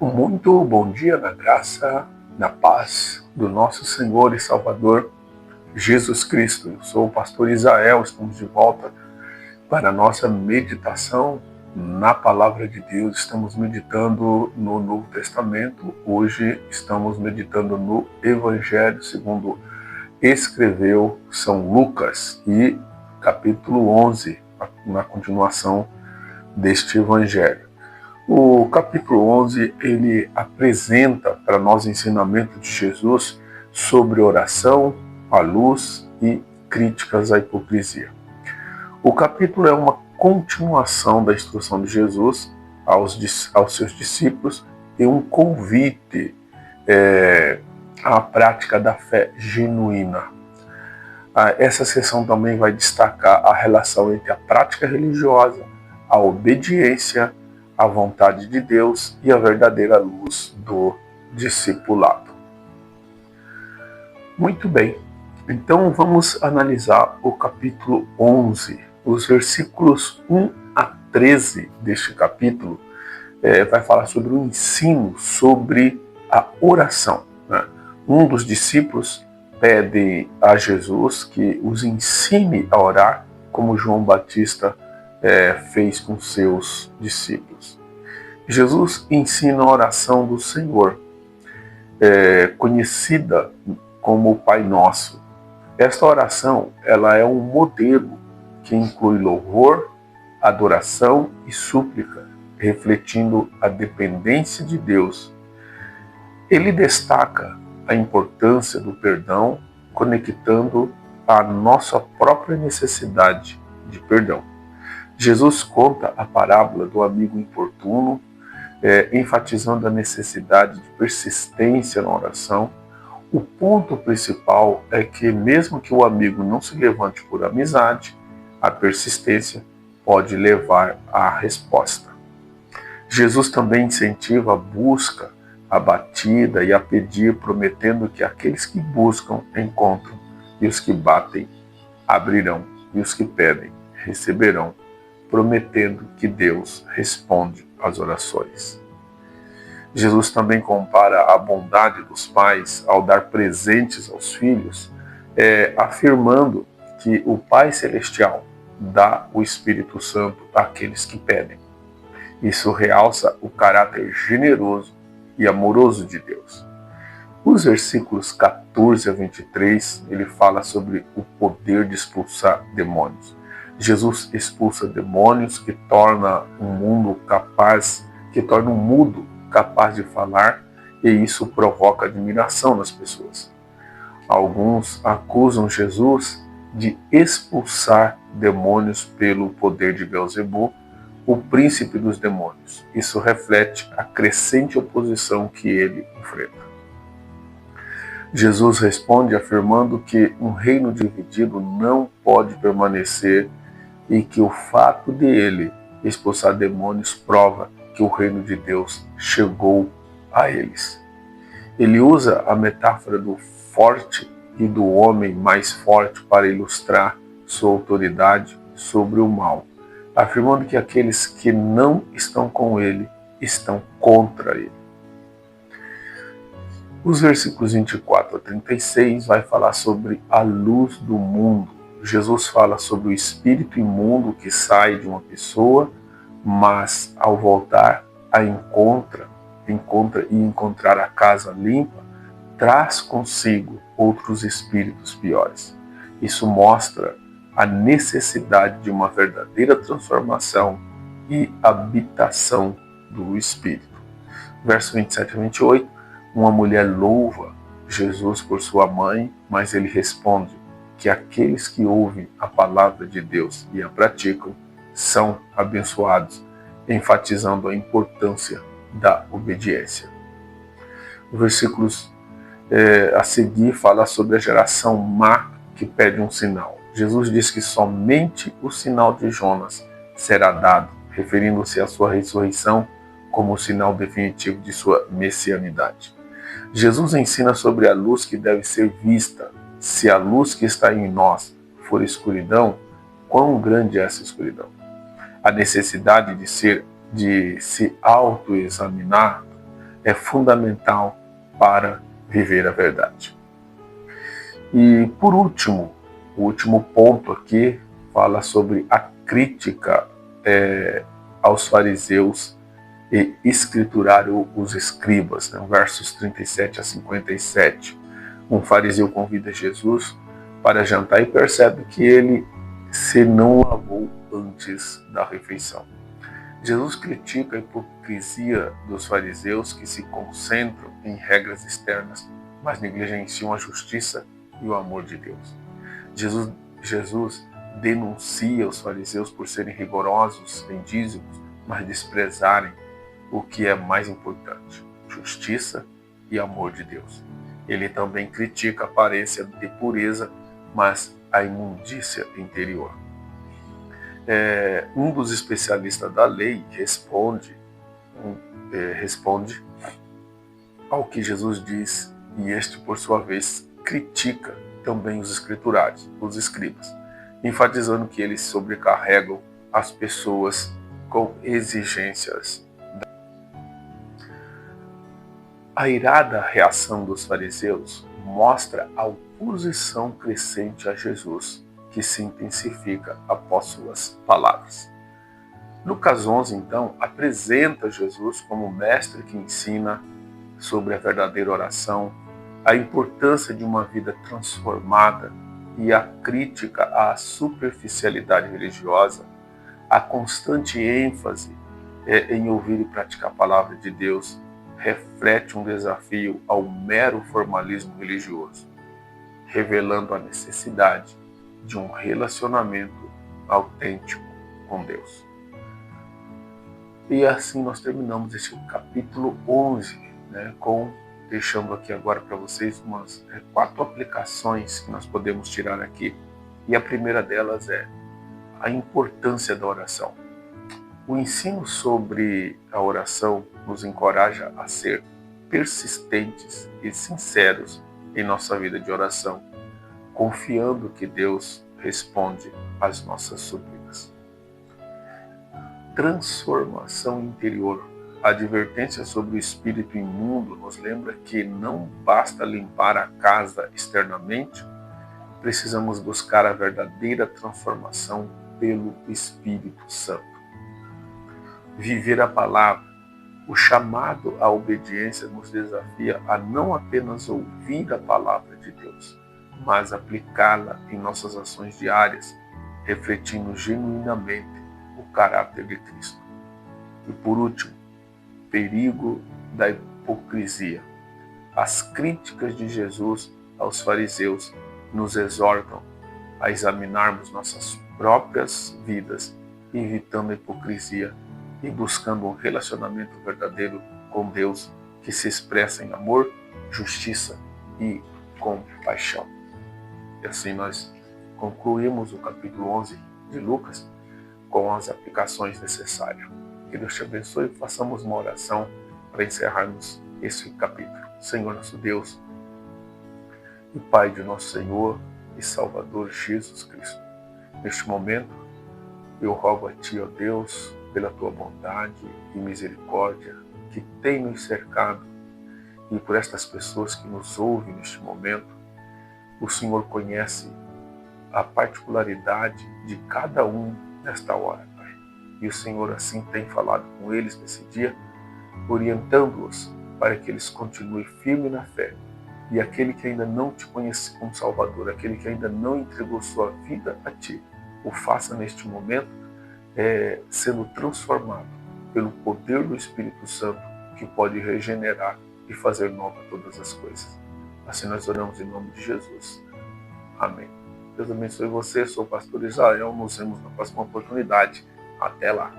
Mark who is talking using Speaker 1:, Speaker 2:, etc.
Speaker 1: Muito bom dia na graça, na paz do nosso Senhor e Salvador Jesus Cristo. Eu sou o pastor Israel, estamos de volta para a nossa meditação na Palavra de Deus. Estamos meditando no Novo Testamento. Hoje estamos meditando no Evangelho segundo escreveu São Lucas e capítulo 11, na continuação deste Evangelho. O capítulo 11, ele apresenta para nós o ensinamento de Jesus sobre oração, a luz e críticas à hipocrisia. O capítulo é uma continuação da instrução de Jesus aos seus discípulos e um convite à prática da fé genuína. Essa sessão também vai destacar a relação entre a prática religiosa, a obediência à vontade de Deus e a verdadeira luz do discipulado. Muito bem, então vamos analisar o capítulo 11. Os versículos 1 a 13 deste capítulo vai falar sobre o ensino sobre a oração. Um dos discípulos pede a Jesus que os ensine a orar, como João Batista fez com seus discípulos. Jesus ensina a oração do Senhor, conhecida como o Pai Nosso. Esta oração ela é um modelo que inclui louvor, adoração e súplica, refletindo a dependência de Deus. Ele destaca a importância do perdão, conectando a nossa própria necessidade de perdão. Jesus conta a parábola do amigo importuno, enfatizando a necessidade de persistência na oração. O ponto principal é que, mesmo que o amigo não se levante por amizade, a persistência pode levar à resposta. Jesus também incentiva a busca, a batida e a pedir, prometendo que aqueles que buscam encontram, e os que batem abrirão, e os que pedem receberão, prometendo que Deus responde às orações. Jesus também compara a bondade dos pais ao dar presentes aos filhos, afirmando que o Pai Celestial dá o Espírito Santo àqueles que pedem. Isso realça o caráter generoso e amoroso de Deus. Os versículos 14 a 23, ele fala sobre o poder de expulsar demônios. Jesus expulsa demônios que torna um mudo capaz de falar, e isso provoca admiração nas pessoas. Alguns acusam Jesus de expulsar demônios pelo poder de Beelzebú, o príncipe dos demônios. Isso reflete a crescente oposição que ele enfrenta. Jesus responde afirmando que um reino dividido não pode permanecer e que o fato de ele expulsar demônios prova que o reino de Deus chegou a eles. Ele usa a metáfora do forte e do homem mais forte para ilustrar sua autoridade sobre o mal, afirmando que aqueles que não estão com ele estão contra ele. Os versículos 24 a 36 vai falar sobre a luz do mundo. Jesus fala sobre o espírito imundo que sai de uma pessoa, mas ao voltar encontrar a casa limpa, traz consigo outros espíritos piores. Isso mostra a necessidade de uma verdadeira transformação e habitação do espírito. Verso 27 a 28, uma mulher louva Jesus por sua mãe, mas ele responde que aqueles que ouvem a palavra de Deus e a praticam são abençoados, enfatizando a importância da obediência. Os versículos a seguir fala sobre a geração má que pede um sinal. Jesus diz que somente o sinal de Jonas será dado, referindo-se à sua ressurreição como o sinal definitivo de sua messianidade. Jesus ensina sobre a luz que deve ser vista. Se a luz que está em nós for escuridão, quão grande é essa escuridão? A necessidade de se autoexaminar é fundamental para viver a verdade. E por último, o último ponto aqui fala sobre a crítica aos fariseus e escriturar os escribas, né? Versos 37 a 57. Um fariseu convida Jesus para jantar e percebe que ele se não lavou antes da refeição. Jesus critica a hipocrisia dos fariseus que se concentram em regras externas, mas negligenciam a justiça e o amor de Deus. Jesus denuncia os fariseus por serem rigorosos em dízimos, mas desprezarem o que é mais importante, justiça e amor de Deus. Ele também critica a aparência de pureza, mas a imundícia interior. Um dos especialistas da lei responde ao que Jesus diz, e este, por sua vez, critica também os escriturários, os escribas, enfatizando que eles sobrecarregam as pessoas com exigências. A irada reação dos fariseus mostra a oposição crescente a Jesus, que se intensifica após suas palavras. Lucas 11, então, apresenta Jesus como mestre que ensina sobre a verdadeira oração, a importância de uma vida transformada e a crítica à superficialidade religiosa, a constante ênfase em ouvir e praticar a palavra de Deus, reflete um desafio ao mero formalismo religioso, revelando a necessidade de um relacionamento autêntico com Deus. E assim nós terminamos este capítulo 11, né, deixando aqui agora para vocês umas 4 aplicações que nós podemos tirar aqui. E a primeira delas é a importância da oração. O ensino sobre a oração nos encoraja a ser persistentes e sinceros em nossa vida de oração, confiando que Deus responde às nossas súplicas. Transformação interior. A advertência sobre o espírito imundo nos lembra que não basta limpar a casa externamente, precisamos buscar a verdadeira transformação pelo Espírito Santo. Viver a palavra. O chamado à obediência nos desafia a não apenas ouvir a palavra de Deus, mas aplicá-la em nossas ações diárias, refletindo genuinamente o caráter de Cristo. E por último, perigo da hipocrisia. As críticas de Jesus aos fariseus nos exortam a examinarmos nossas próprias vidas, evitando a hipocrisia e buscando um relacionamento verdadeiro com Deus que se expressa em amor, justiça e compaixão. E assim nós concluímos o capítulo 11 de Lucas com as aplicações necessárias. Que Deus te abençoe e façamos uma oração para encerrarmos esse capítulo. Senhor nosso Deus e Pai de nosso Senhor e Salvador Jesus Cristo, neste momento eu rogo a Ti, ó Deus, pela Tua bondade e misericórdia que tem nos cercado e por estas pessoas que nos ouvem neste momento. O Senhor conhece a particularidade de cada um nesta hora, Pai. E o Senhor assim tem falado com eles nesse dia, orientando-os para que eles continuem firmes na fé. E aquele que ainda não te conhece como Salvador, aquele que ainda não entregou sua vida a Ti, o faça neste momento, sendo transformado pelo poder do Espírito Santo, que pode regenerar e fazer nova todas as coisas. Assim nós oramos em nome de Jesus. Amém. Deus abençoe você. Sou o pastor Israel. Nos vemos na próxima oportunidade. Até lá.